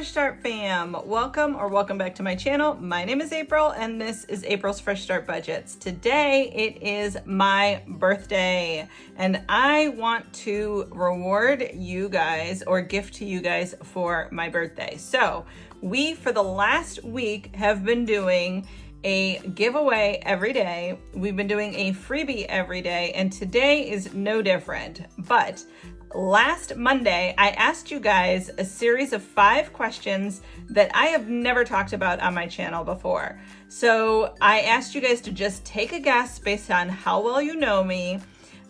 Fresh Start fam, welcome back to my channel. My name is April and this is April's Fresh Start Budgets. Today it is my birthday and I want to reward you guys or gift to you guys for my birthday. So we, for the last week, have been doing a giveaway every day. We've been doing a freebie every day and today is no different. But last Monday, I asked you guys a series of 5 questions that I have never talked about on my channel before. So I asked you guys to just take a guess based on how well you know me,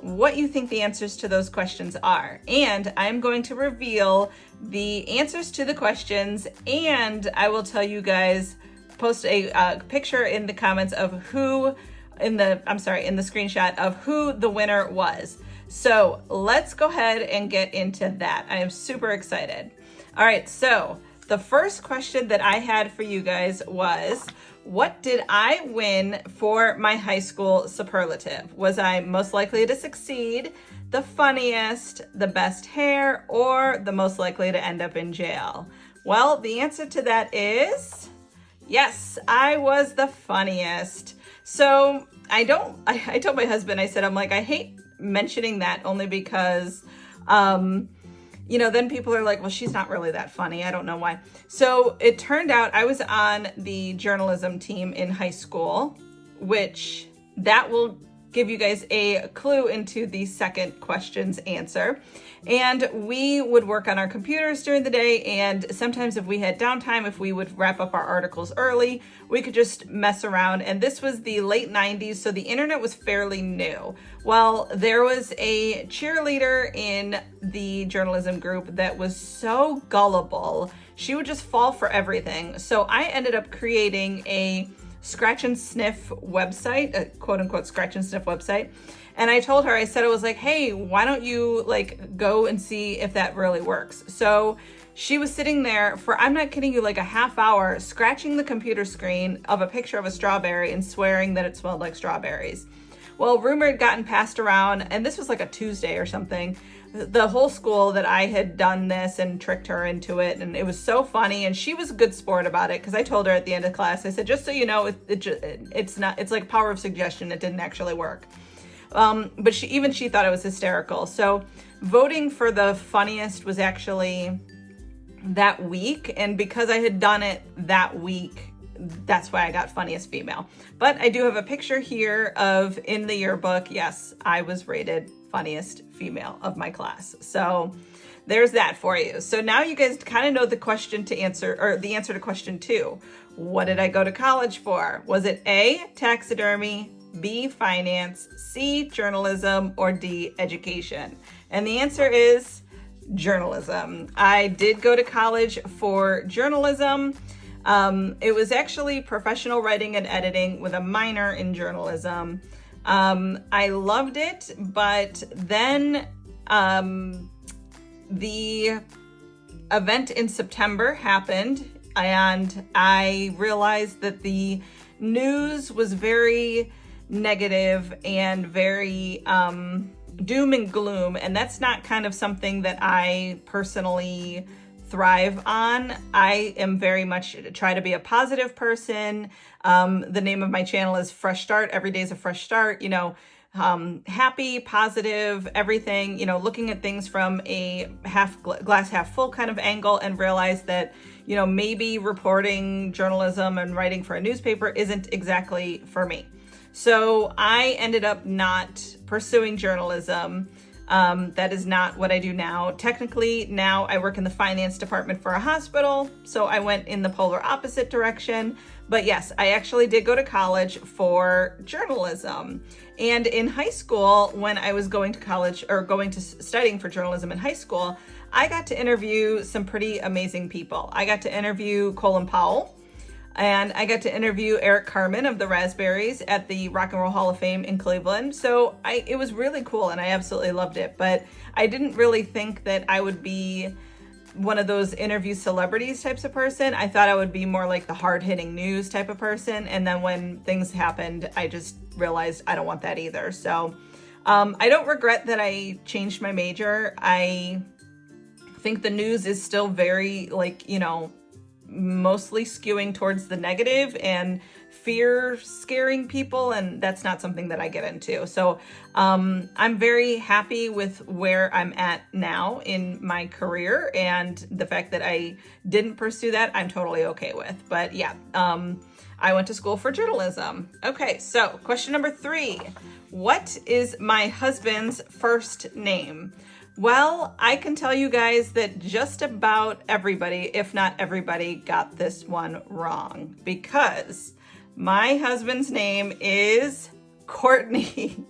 what you think the answers to those questions are. And I'm going to reveal the answers to the questions, and I will tell you guys, post a picture in the comments of who, in the screenshot of who the winner was. So let's go ahead and get into that. I am super excited. All right, so the first question that I had for you guys was, what did I win for my high school superlative? Was I most likely to succeed, the funniest, the best hair, or the most likely to end up in jail? Well, the answer to that is yes, I was the funniest. So I told my husband, I said, I hate mentioning that only because, then people are like, well, she's not really that funny. I don't know why. So it turned out I was on the journalism team in high school, which that will give you guys a clue into the second question's answer. And we would work on our computers during the day, and sometimes if we had downtime, if we would wrap up our articles early, we could just mess around. And this was the late 90s, so the internet was fairly new. Well, there was a cheerleader in the journalism group that was so gullible. She would just fall for everything. So I ended up creating a scratch and sniff website, a quote unquote scratch and sniff website. And I told her, I said, hey, why don't you go and see if that really works? So she was sitting there for, I'm not kidding you, a half hour, scratching the computer screen of a picture of a strawberry and swearing that it smelled like strawberries. Well, rumor had gotten passed around, and this was a Tuesday or something, the whole school, that I had done this and tricked her into it. And it was so funny. And she was a good sport about it, because I told her at the end of class, I said, just so you know, it's like power of suggestion. It didn't actually work. But she thought it was hysterical. So voting for the funniest was actually that week. And because I had done it that week, that's why I got funniest female. But I do have a picture here of, in the yearbook, yes, I was rated funniest female of my class. So there's that for you. So now you guys kind of know the question to answer, or the answer to question 2. What did I go to college for? Was it A, taxidermy, B, finance, C, journalism, or D, education? And the answer is journalism. I did go to college for journalism. It was actually professional writing and editing with a minor in journalism. I loved it, but then the event in September happened, and I realized that the news was very negative and very doom and gloom, and that's not kind of something that I personally thrive on. I am very much try to be a positive person. The name of my channel is Fresh Start. Every day is a fresh start, happy, positive, everything, looking at things from a glass half full kind of angle, and realize that, maybe reporting journalism and writing for a newspaper isn't exactly for me. So I ended up not pursuing journalism. That is not what I do now. Technically, now I work in the finance department for a hospital, so I went in the polar opposite direction. But yes, I actually did go to college for journalism. And in high school, when I was going to college, or studying for journalism in high school, I got to interview some pretty amazing people. I got to interview Colin Powell, and I got to interview Eric Carmen of the Raspberries at the Rock and Roll Hall of Fame in Cleveland. So it was really cool, and I absolutely loved it. But I didn't really think that I would be one of those interview celebrities types of person. I thought I would be more like the hard-hitting news type of person. And then when things happened, I just realized I don't want that either. So I don't regret that I changed my major. I think the news is still very mostly skewing towards the negative and fear scaring people, and that's not something that I get into. So I'm very happy with where I'm at now in my career, and the fact that I didn't pursue that, I'm totally okay with. But yeah, I went to school for journalism. Okay, so question number 3. What is my husband's first name? Well, I can tell you guys that just about everybody, if not everybody, got this one wrong, because my husband's name is Courtney.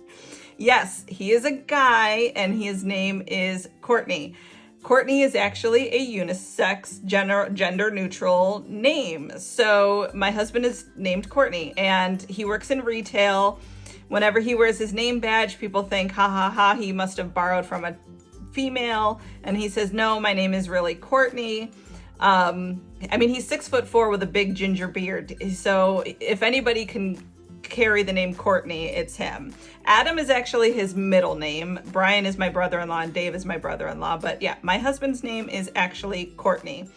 Yes, he is a guy and his name is Courtney. Courtney is actually a unisex, gender neutral name. So my husband is named Courtney and he works in retail. Whenever he wears his name badge, people think, ha ha ha, he must have borrowed from a female. And he says, no, my name is really Courtney. I mean, he's 6'4" with a big ginger beard. So if anybody can carry the name Courtney, it's him. Adam is actually his middle name. Brian is my brother-in-law and Dave is my brother-in-law. But yeah, my husband's name is actually Courtney.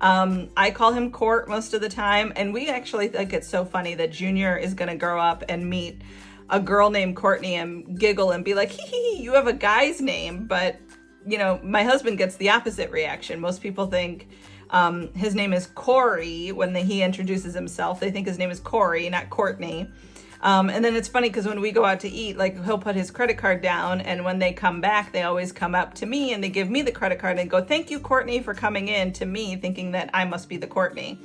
I call him Court most of the time. And we actually think it's so funny that Junior is going to grow up and meet a girl named Courtney and giggle and be like, hee hee hee, you have a guy's name. But, you know, my husband gets the opposite reaction. Most people think his name is Corey. When he introduces himself, they think his name is Corey, not Courtney. And then it's funny because when we go out to eat, like he'll put his credit card down, and when they come back, they always come up to me and they give me the credit card and go, thank you, Courtney, for coming in, to me, thinking that I must be the Courtney.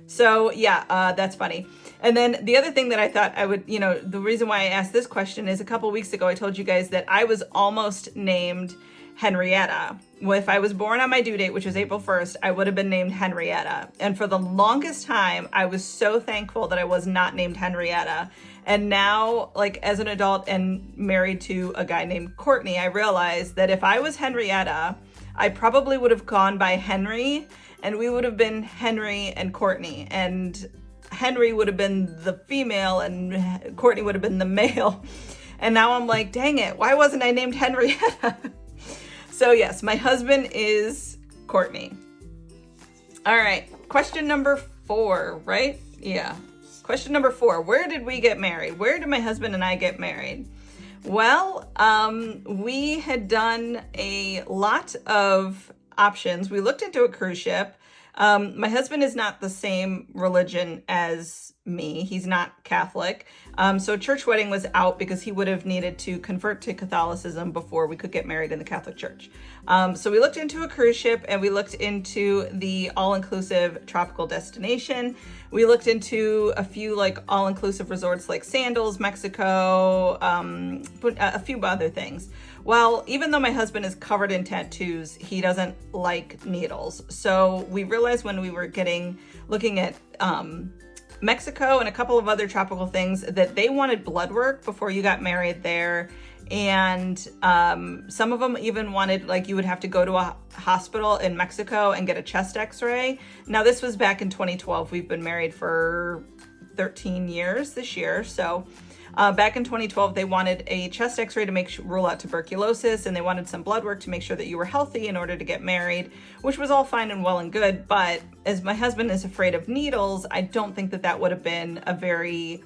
So yeah, that's funny. And then the other thing that I thought I would, you know, the reason why I asked this question is a couple weeks ago, I told you guys that I was almost named Henrietta. Well, if I was born on my due date, which was April 1st, I would have been named Henrietta. And for the longest time, I was so thankful that I was not named Henrietta. And now, like as an adult and married to a guy named Courtney, I realized that if I was Henrietta, I probably would have gone by Henry, and we would have been Henry and Courtney. And Henry would have been the female and Courtney would have been the male. And now I'm like, dang it, why wasn't I named Henrietta? So yes, my husband is Courtney. All right, question number 4, right? Yeah, question number 4. Where did we get married? Where did my husband and I get married? Well, we had done a lot of options. We looked into a cruise ship. My husband is not the same religion as me. He's not Catholic. So church wedding was out because he would have needed to convert to Catholicism before we could get married in the Catholic Church. So we looked into a cruise ship and we looked into the all-inclusive tropical destination. We looked into a few like all-inclusive resorts like Sandals, Mexico, a few other things. Well, even though my husband is covered in tattoos, he doesn't like needles. So we realized when we were looking at Mexico and a couple of other tropical things that they wanted blood work before you got married there. And some of them even wanted, like, you would have to go to a hospital in Mexico and get a chest x-ray. Now, this was back in 2012. We've been married for 13 years this year. So back in 2012, they wanted a chest x-ray to rule out tuberculosis, and they wanted some blood work to make sure that you were healthy in order to get married, which was all fine and well and good. But as my husband is afraid of needles, I don't think that that would have been a very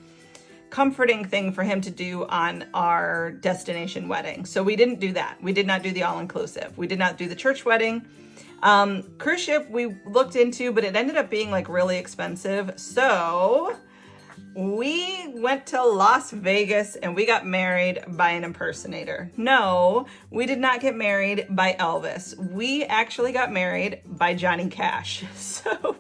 comforting thing for him to do on our destination wedding. So we didn't do that. We did not do the all-inclusive. We did not do the church wedding. Cruise ship we looked into, but it ended up being like really expensive. So we went to Las Vegas and we got married by an impersonator. No, we did not get married by Elvis. We actually got married by Johnny Cash. So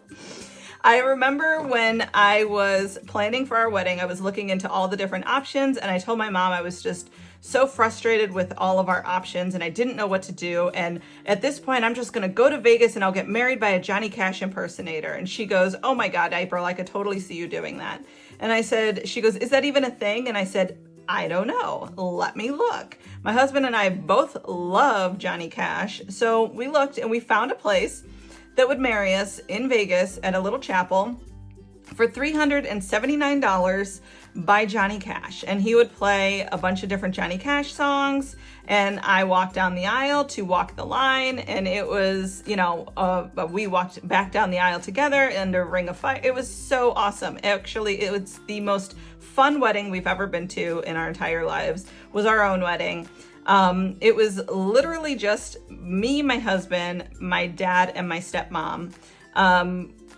I remember when I was planning for our wedding, I was looking into all the different options, and I told my mom I was just so frustrated with all of our options and I didn't know what to do. And at this point, I'm just going to go to Vegas and I'll get married by a Johnny Cash impersonator. And she goes, oh my God, April, I could totally see you doing that. And I said, she goes, is that even a thing? And I said, I don't know. Let me look. My husband and I both love Johnny Cash. So we looked and we found a place that would marry us in Vegas at a little chapel. for $379 by Johnny Cash. And he would play a bunch of different Johnny Cash songs. And I walked down the aisle to walk the line. And it was, we walked back down the aisle together under Ring of Fire. It was so awesome. Actually, it was the most fun wedding we've ever been to in our entire lives, was our own wedding. It was literally just me, my husband, my dad, and my stepmom.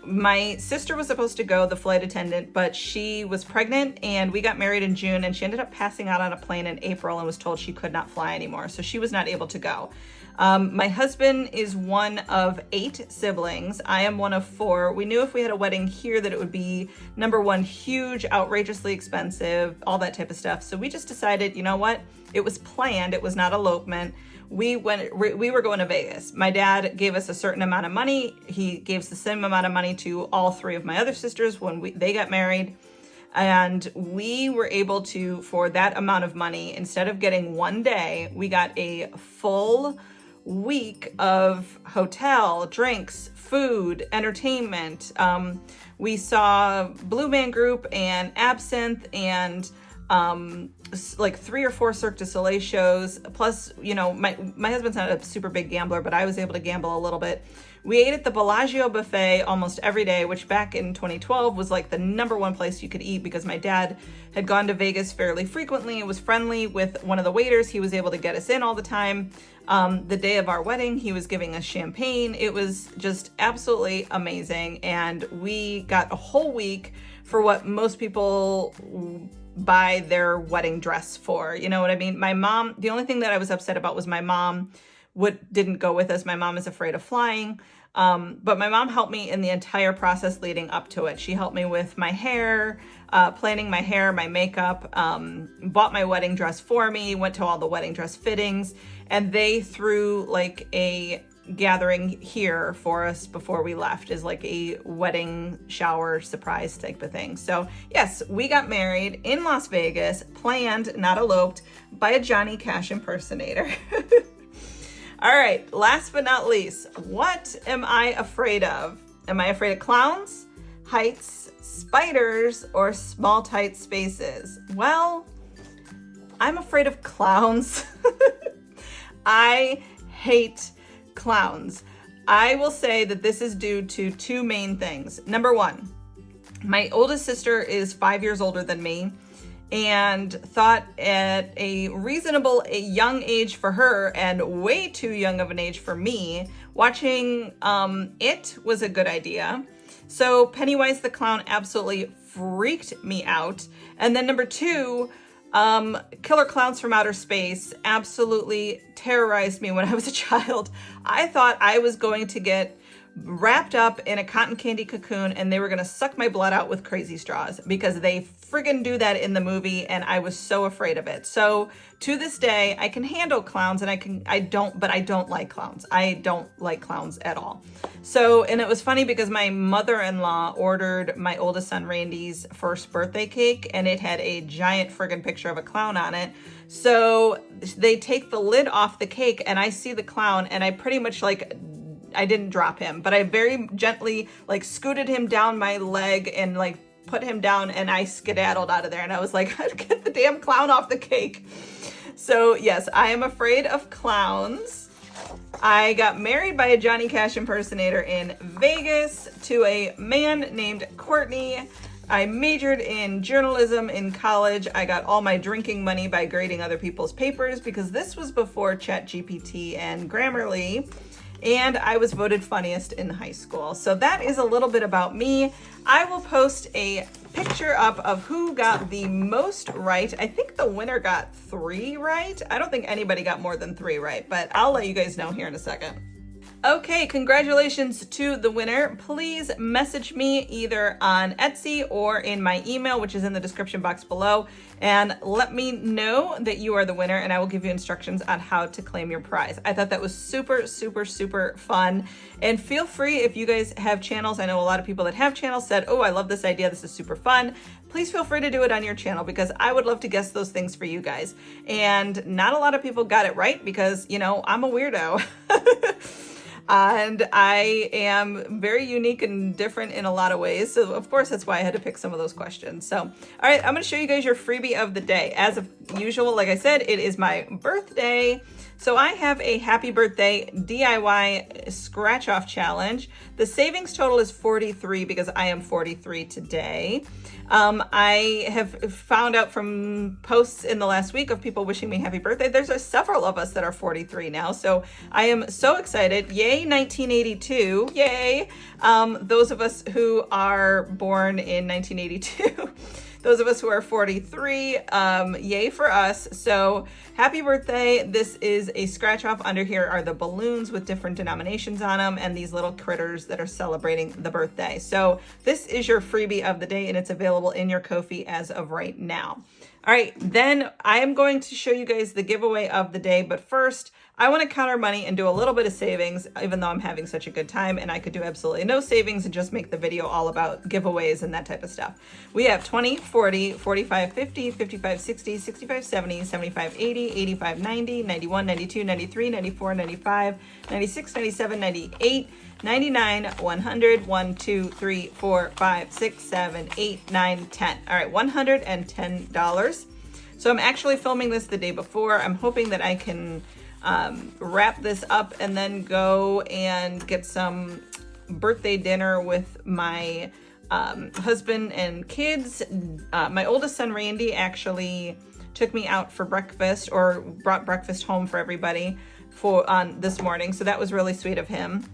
My sister was supposed to go, the flight attendant, but she was pregnant and we got married in June, and she ended up passing out on a plane in April and was told she could not fly anymore. So she was not able to go. My husband is one of 8 siblings. I am one of 4. We knew if we had a wedding here that it would be, number one, huge, outrageously expensive, all that type of stuff. So we just decided, you know what? It was planned. It was not elopement. We were going to Vegas. My dad gave us a certain amount of money. He gave us the same amount of money to all 3 of my other sisters when they got married. And we were able to, for that amount of money, instead of getting one day, we got a full week of hotel, drinks, food, entertainment. We saw Blue Man Group and Absinthe and like 3 or 4 Cirque du Soleil shows. Plus, my husband's not a super big gambler, but I was able to gamble a little bit. We ate at the Bellagio buffet almost every day, which back in 2012 was like the number one place you could eat, because my dad had gone to Vegas fairly frequently and was friendly with one of the waiters. He was able to get us in all the time. The day of our wedding, he was giving us champagne. It was just absolutely amazing. And we got a whole week for what most people buy their wedding dress for. You know what I mean? My mom, the only thing that I was upset about was my mom didn't go with us. My mom is afraid of flying. But my mom helped me in the entire process leading up to it. She helped me with my hair, planning my hair, my makeup, bought my wedding dress for me, went to all the wedding dress fittings, and they threw like a gathering here for us before we left, is like a wedding shower surprise type of thing. So yes, we got married in Las Vegas, planned, not eloped, by a Johnny Cash impersonator. All right, last but not least, what am I afraid of? Am I afraid of clowns, heights, spiders, or small, tight spaces? Well, I'm afraid of clowns. I hate clowns. I will say that this is due to 2 main things. Number 1, my oldest sister is 5 years older than me, and thought at a young age for her and way too young of an age for me, watching It was a good idea. So Pennywise the Clown absolutely freaked me out. And then number 2, Killer Clowns from Outer Space absolutely terrorized me when I was a child. I thought I was going to get wrapped up in a cotton candy cocoon and they were going to suck my blood out with crazy straws, because they friggin' do that in the movie, and I was so afraid of it. So to this day, I can handle clowns, and I don't like clowns. I don't like clowns at all. So, and it was funny because my mother-in-law ordered my oldest son Randy's first birthday cake, and it had a giant friggin' picture of a clown on it. So they take the lid off the cake and I see the clown, and I pretty much I didn't drop him, but I very gently scooted him down my leg and put him down, and I skedaddled out of there. And I was like, get the damn clown off the cake. So yes, I am afraid of clowns. I got married by a Johnny Cash impersonator in Vegas to a man named Courtney. I majored in journalism in college. I got all my drinking money by grading other people's papers, because this was before ChatGPT and Grammarly. And I was voted funniest in high school. So that is a little bit about me. I will post a picture up of who got the most right. I think the winner got 3 right. I don't think anybody got more than 3 right, but I'll let you guys know here in a second. Okay, congratulations to the winner. Please message me either on Etsy or in my email, which is in the description box below, and let me know that you are the winner, and I will give you instructions on how to claim your prize. I thought that was super, super, super fun. And feel free, if you guys have channels, I know a lot of people that have channels said, oh, I love this idea, this is super fun. Please feel free to do it on your channel, because I would love to guess those things for you guys. And not a lot of people got it right, because, I'm a weirdo. And I am very unique and different in a lot of ways. So of course, that's why I had to pick some of those questions. So, all right, I'm gonna show you guys your freebie of the day. As of usual, like I said, it is my birthday. So I have a happy birthday DIY scratch off challenge. The savings total is 43 because I am 43 today. I have found out from posts in the last week of people wishing me happy birthday. There's several of us that are 43 now. So I am so excited. Yay, 1982. Yay. Those of us who are born in 1982. Those of us who are 43, yay for us. So happy birthday. This is a scratch off. Under here are the balloons with different denominations on them and these little critters that are celebrating the birthday. So this is your freebie of the day and it's available in your Ko-fi as of right now. All right, then I am going to show you guys the giveaway of the day, but first I want to count our money and do a little bit of savings, even though I'm having such a good time and I could do absolutely no savings and just make the video all about giveaways and that type of stuff. We have 20, 40, 45, 50, 55, 60, 65, 70, 75, 80, 85, 90, 91, 92, 93, 94, 95, 96, 97, 98, 99, 100, 1, 2, 3, 4, 5, 6, 7, 8, 9, 10. All right, $110. So I'm actually filming this the day before. I'm hoping that I can wrap this up and then go and get some birthday dinner with my husband and kids. My oldest son, Randy, actually took me out for breakfast or brought breakfast home for everybody on this morning. So that was really sweet of him.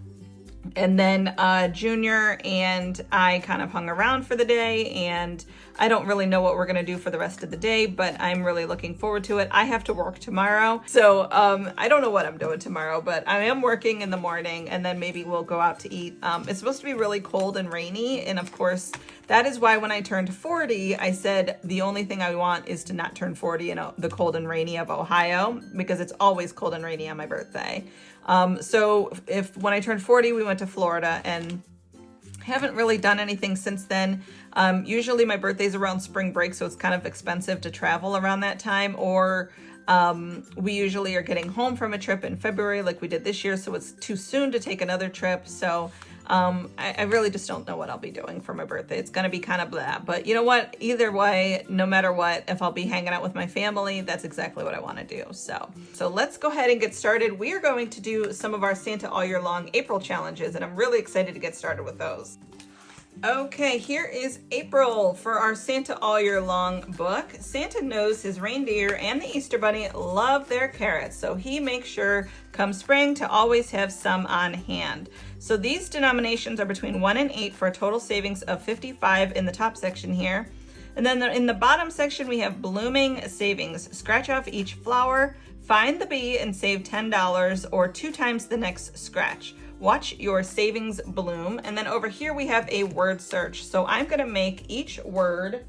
And then Junior and I kind of hung around for the day, and I don't really know what we're going to do for the rest of the day, but I'm really looking forward to it. I have to work tomorrow, so I don't know what I'm doing tomorrow, but I am working in the morning, and then maybe we'll go out to eat. It's supposed to be really cold and rainy, and of course, that is why when I turned 40, I said the only thing I want is to not turn 40 in the cold and rainy of Ohio, because it's always cold and rainy on my birthday. So when I turned 40, we went to Florida and haven't really done anything since then. Usually my birthday's around spring break, so it's kind of expensive to travel around that time, or we usually are getting home from a trip in February like we did this year, so it's too soon to take another trip. So I really just don't know what I'll be doing for my birthday. It's gonna be kind of blah, but you know what? Either way, no matter what, if I'll be hanging out with my family, that's exactly what I wanna do. So let's go ahead and get started. We are going to do some of our Santa All Year Long April challenges, and I'm really excited to get started with those. Okay, here is April for our Santa All Year Long book. Santa knows his reindeer and the Easter Bunny love their carrots, so he makes sure come spring to always have some on hand. So these denominations are between 1 and 8 for a total savings of 55 in the top section here. And then in the bottom section, we have blooming savings. Scratch off each flower, find the bee, and save $10 or 2 times the next scratch. Watch your savings bloom. And then over here we have a word search. So I'm gonna make each word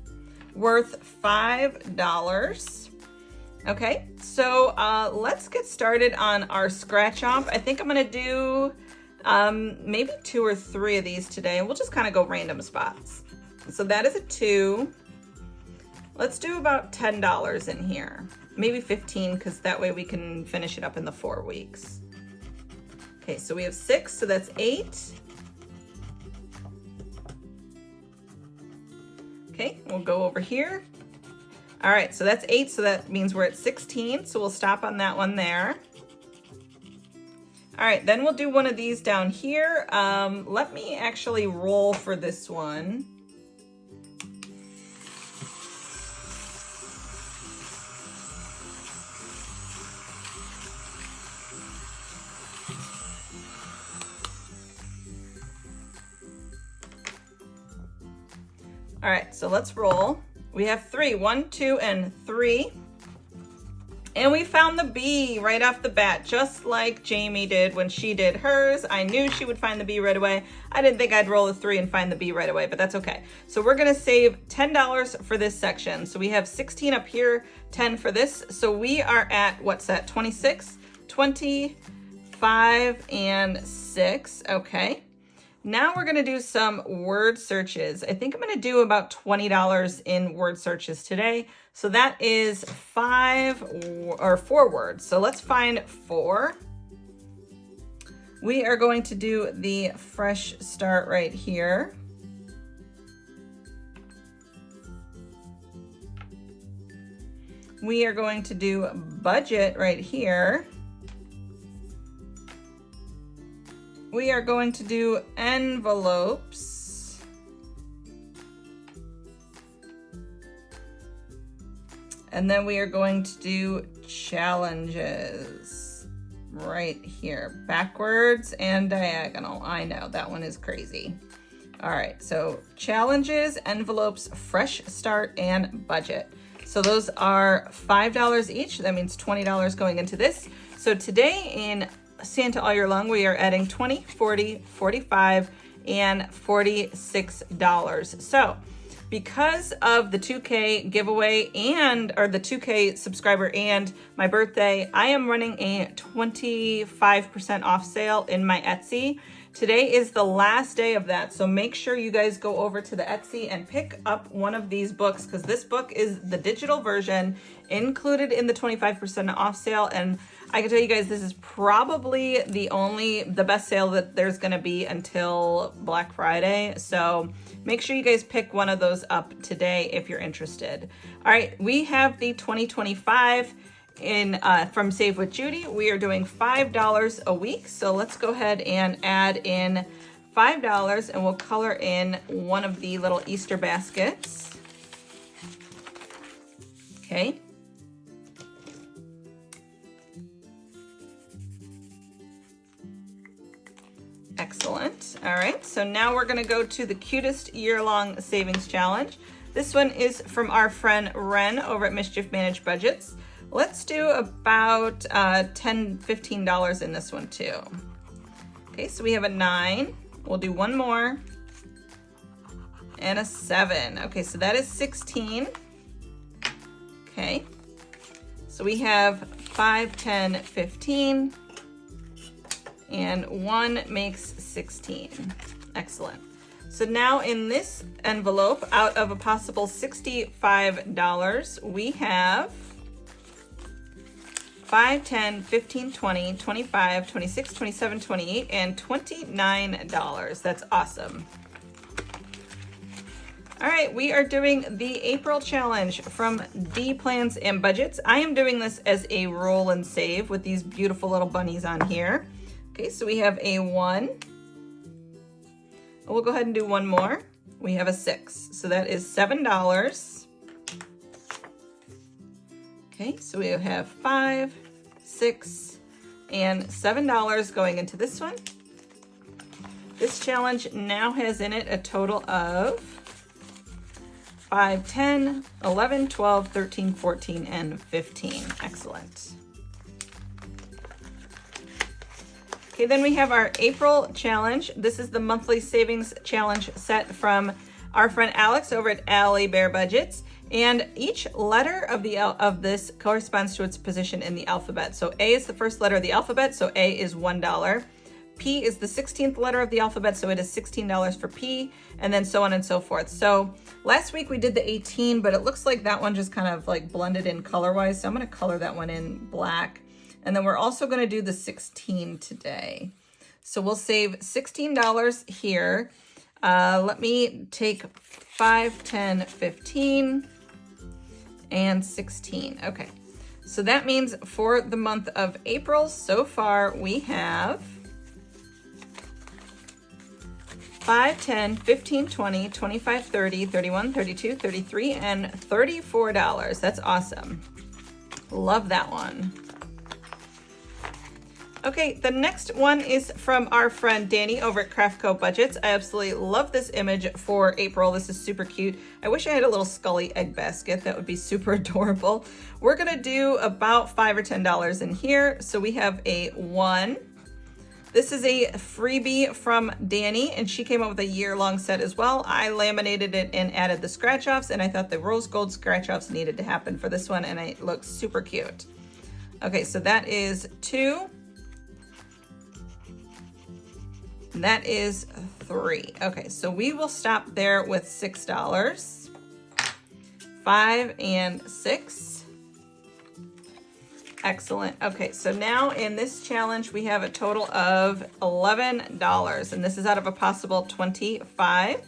worth $5. Okay, so let's get started on our scratch off. I think I'm gonna do maybe 2 or 3 of these today, and we'll just kind of go random spots. So that is a 2. Let's do about $10 in here, maybe 15, because that way we can finish it up in the 4 weeks. Okay, so we have 6, so that's 8. Okay, we'll go over here. All right, so that's 8, so that means we're at 16, so we'll stop on that one there. All right, then we'll do one of these down here. Let me actually roll for this one. All right, so let's roll. We have 3, 1, 2, and 3. And we found the bee right off the bat, just like Jamie did when she did hers. I knew she would find the bee right away. I didn't think I'd roll a 3 and find the bee right away, but that's okay. So we're gonna save $10 for this section. So we have 16 up here, 10 for this. So we are at, what's that, 26, 25, and 6, okay. Now we're gonna do some word searches. I think I'm gonna do about $20 in word searches today. So that is 4 words. So let's find 4. We are going to do the Fresh Start right here. We are going to do Budget right here. We are going to do Envelopes. And then we are going to do Challenges right here, backwards and diagonal. I know, that one is crazy. All right, so Challenges, Envelopes, Fresh Start, and Budget. So those are $5 each. That means $20 going into this. So today in Santa All Year Long, we are adding $20, $40, $45, and $46. So because of the 2K giveaway or the 2K subscriber and my birthday, I am running a 25% off sale in my Etsy. Today is the last day of that, so make sure you guys go over to the Etsy and pick up one of these books, because this book is the digital version included in the 25% off sale. And I can tell you guys, this is probably the best sale that there's going to be until Black Friday. So make sure you guys pick one of those up today if you're interested. All right, we have the 2025 from Save with Judy. We are doing $5 a week. So let's go ahead and add in $5 and we'll color in one of the little Easter baskets. Okay. Excellent. All right, so now we're gonna go to the cutest year-long savings challenge. This one is from our friend Ren over at Mischief Managed Budgets. Let's do about $10, $15 in this one too. Okay, so we have a 9. We'll do one more. And a 7. Okay, so that is 16. Okay. So we have 5, 10, 15. And 1 makes 16. Excellent. So now in this envelope, out of a possible $65, we have 5, 10, 15, 20, 25, 26, 27, 28, and $29. That's awesome. All right, we are doing the April challenge from D Plans and Budgets. I am doing this as a roll and save with these beautiful little bunnies on here. Okay, so we have a 1. We'll go ahead and do one more. We have a 6, so that is $7. Okay, so we have 5, 6, and $7 going into this one. This challenge now has in it a total of 5, 10, 11, 12, 13, 14, and 15. Excellent. Okay, then we have our April challenge. This is the monthly savings challenge set from our friend Alex over at Allie Bear Budgets. And each letter of this corresponds to its position in the alphabet. So A is the first letter of the alphabet, so A is $1. P is the 16th letter of the alphabet, so it is $16 for P, and then so on and so forth. So last week we did the 18, but it looks like that one just kind of like blended in color-wise, so I'm gonna color that one in black. And then we're also gonna do the 16 today. So we'll save $16 here. Let me take 5, 10, 15, and 16. Okay, so that means for the month of April, so far we have 5, 10, 15, 20, 25, 30, 31, 32, 33, and $34. That's awesome. Love that one. Okay, the next one is from our friend Danny over at Craftco Budgets. I absolutely love this image for April. This is super cute. I wish I had a little Scully egg basket. That would be super adorable. We're gonna do about $5 or $10 in here. So we have a 1. This is a freebie from Danny, and she came up with a year-long set as well. I laminated it and added the scratch-offs, and I thought the rose gold scratch-offs needed to happen for this one, and it looks super cute. Okay, so that is 2. That is 3. Okay, so we will stop there with $6. 5 and 6. Excellent. Okay, so now in this challenge, we have a total of $11, and this is out of a possible 25.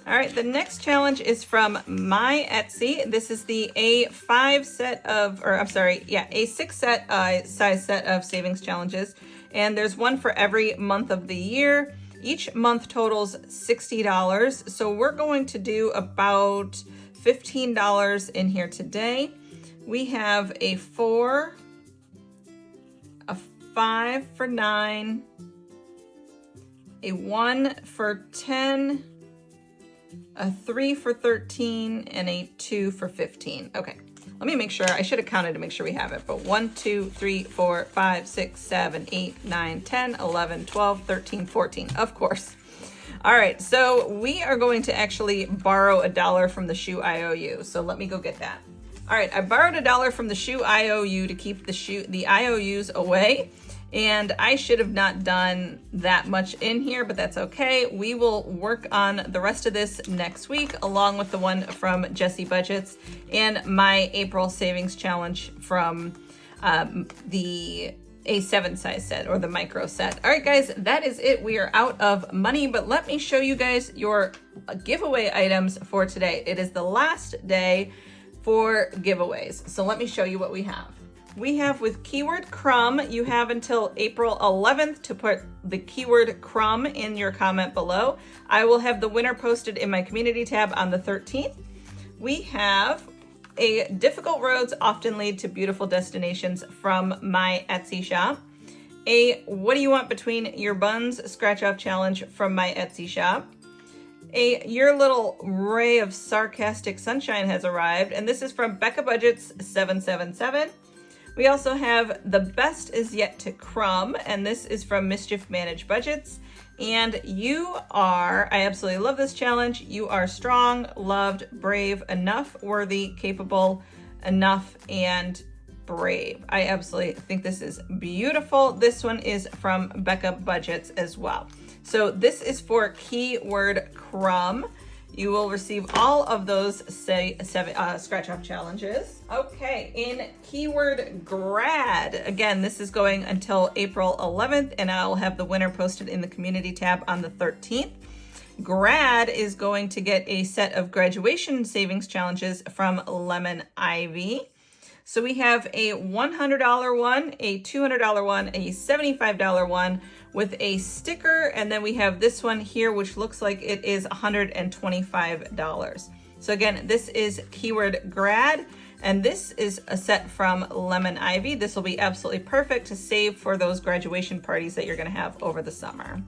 All right, the next challenge is from my Etsy. This is the A6 set size set of savings challenges. And there's one for every month of the year. Each month totals $60. So we're going to do about $15 in here today. We have a 4, a 5 for 9, a 1 for 10, a 3 for 13, and a 2 for 15. Okay, let me make sure. I should have counted to make sure we have it, but 1, 2, 3, 4, 5, 6, 7, 8, 9, 10, 11, 12, 13, 14, of course. All right, so we are going to actually borrow $1 from the shoe IOU. So let me go get that. All right, I borrowed $1 from the shoe IOU to keep the IOUs away. And I should have not done that much in here, but that's okay. We will work on the rest of this next week, along with the one from Jessie Budgets and my April savings challenge from the A7 size set or the micro set. All right, guys, that is it. We are out of money, but let me show you guys your giveaway items for today. It is the last day for giveaways. So let me show you what we have. We have with keyword crumb, you have until April 11th to put the keyword crumb in your comment below. I will have the winner posted in my community tab on the 13th. We have a difficult roads often lead to beautiful destinations from my Etsy shop. A what do you want between your buns scratch off challenge from my Etsy shop. Your little ray of sarcastic sunshine has arrived, and this is from Becca Budgets 777. We also have The Best Is Yet to Crumb, and this is from Mischief Managed Budgets. And you are, I absolutely love this challenge. You are strong, loved, brave, enough, worthy, capable, enough, and brave. I absolutely think this is beautiful. This one is from Becca Budgets as well. So this is for keyword crumb. You will receive all of those scratch off challenges. Okay, in keyword grad, again, this is going until April 11th, and I'll have the winner posted in the community tab on the 13th. Grad is going to get a set of graduation savings challenges from Lemon Ivy. So we have a $100 one, a $200 one, a $75 one with a sticker, and then we have this one here, which looks like it is $125. So again, this is keyword grad, and this is a set from Lemon Ivy. This will be absolutely perfect to save for those graduation parties that you're gonna have over the summer.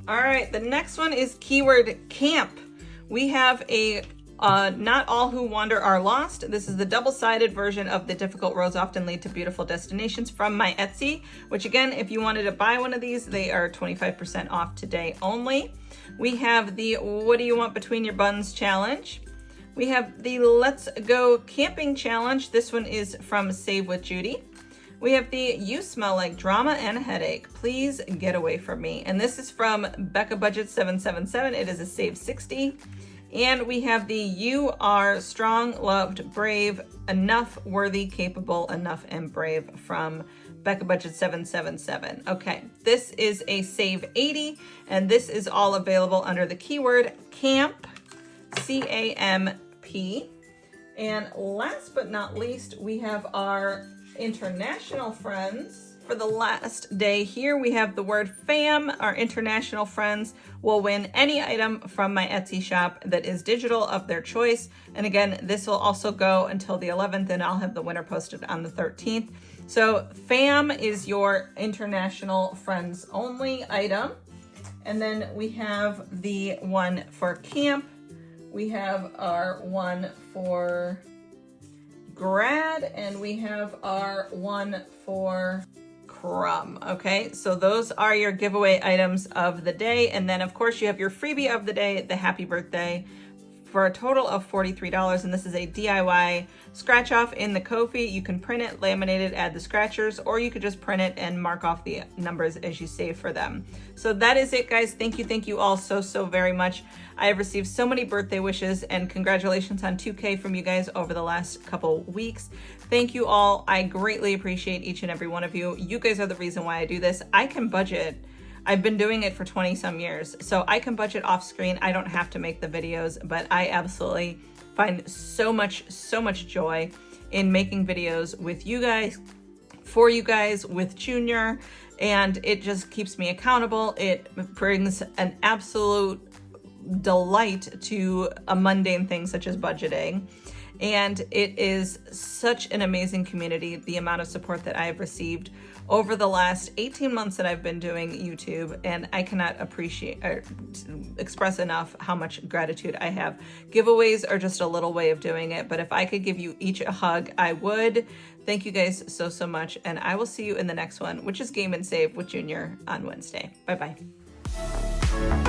All right, the next one is keyword camp. We have a Not All Who Wander Are Lost. This is the double-sided version of The Difficult Roads Often Lead to Beautiful Destinations from my Etsy, which again, if you wanted to buy one of these, they are 25% off today only. We have the What Do You Want Between Your Buns challenge. We have the Let's Go Camping challenge. This one is from Save with Judy. We have the You Smell Like Drama and a Headache. Please get away from me. And this is from Becca Budget 777. It is a save 60. And we have the You Are Strong, Loved, Brave, Enough, Worthy, Capable, Enough, and Brave from Becca Budget 777. Okay, this is a save 80, and this is all available under the keyword camp, C-A-M-P. And last but not least, we have our international friends. For the last day here, we have the word fam. Our international friends will win any item from my Etsy shop that is digital of their choice. And again, this will also go until the 11th, and I'll have the winner posted on the 13th. So fam is your international friends only item. And then we have the one for camp. We have our one for grad, and we have our one for crumb. Okay, so those are your giveaway items of the day. And then of course you have your freebie of the day, the happy birthday for a total of $43. And this is a DIY scratch off in the Ko-fi. You can print it, laminate it, add the scratchers, or you could just print it and mark off the numbers as you save for them. So that is it, guys. Thank you all so very much. I have received so many birthday wishes, and congratulations on 2K from you guys over the last couple weeks. Thank you all. I greatly appreciate each and every one of you. You guys are the reason why I do this. I can budget. I've been doing it for 20 some years, so I can budget off screen. I don't have to make the videos, but I absolutely find so much joy in making videos with you guys, for you guys, with Junior, and it just keeps me accountable. It brings an absolute delight to a mundane thing such as budgeting. And it is such an amazing community, the amount of support that I have received over the last 18 months that I've been doing YouTube, and I cannot express enough how much gratitude I have. Giveaways are just a little way of doing it, but if I could give you each a hug, I would. Thank you guys so much, and I will see you in the next one, which is Game and Save with Junior on Wednesday. Bye-bye.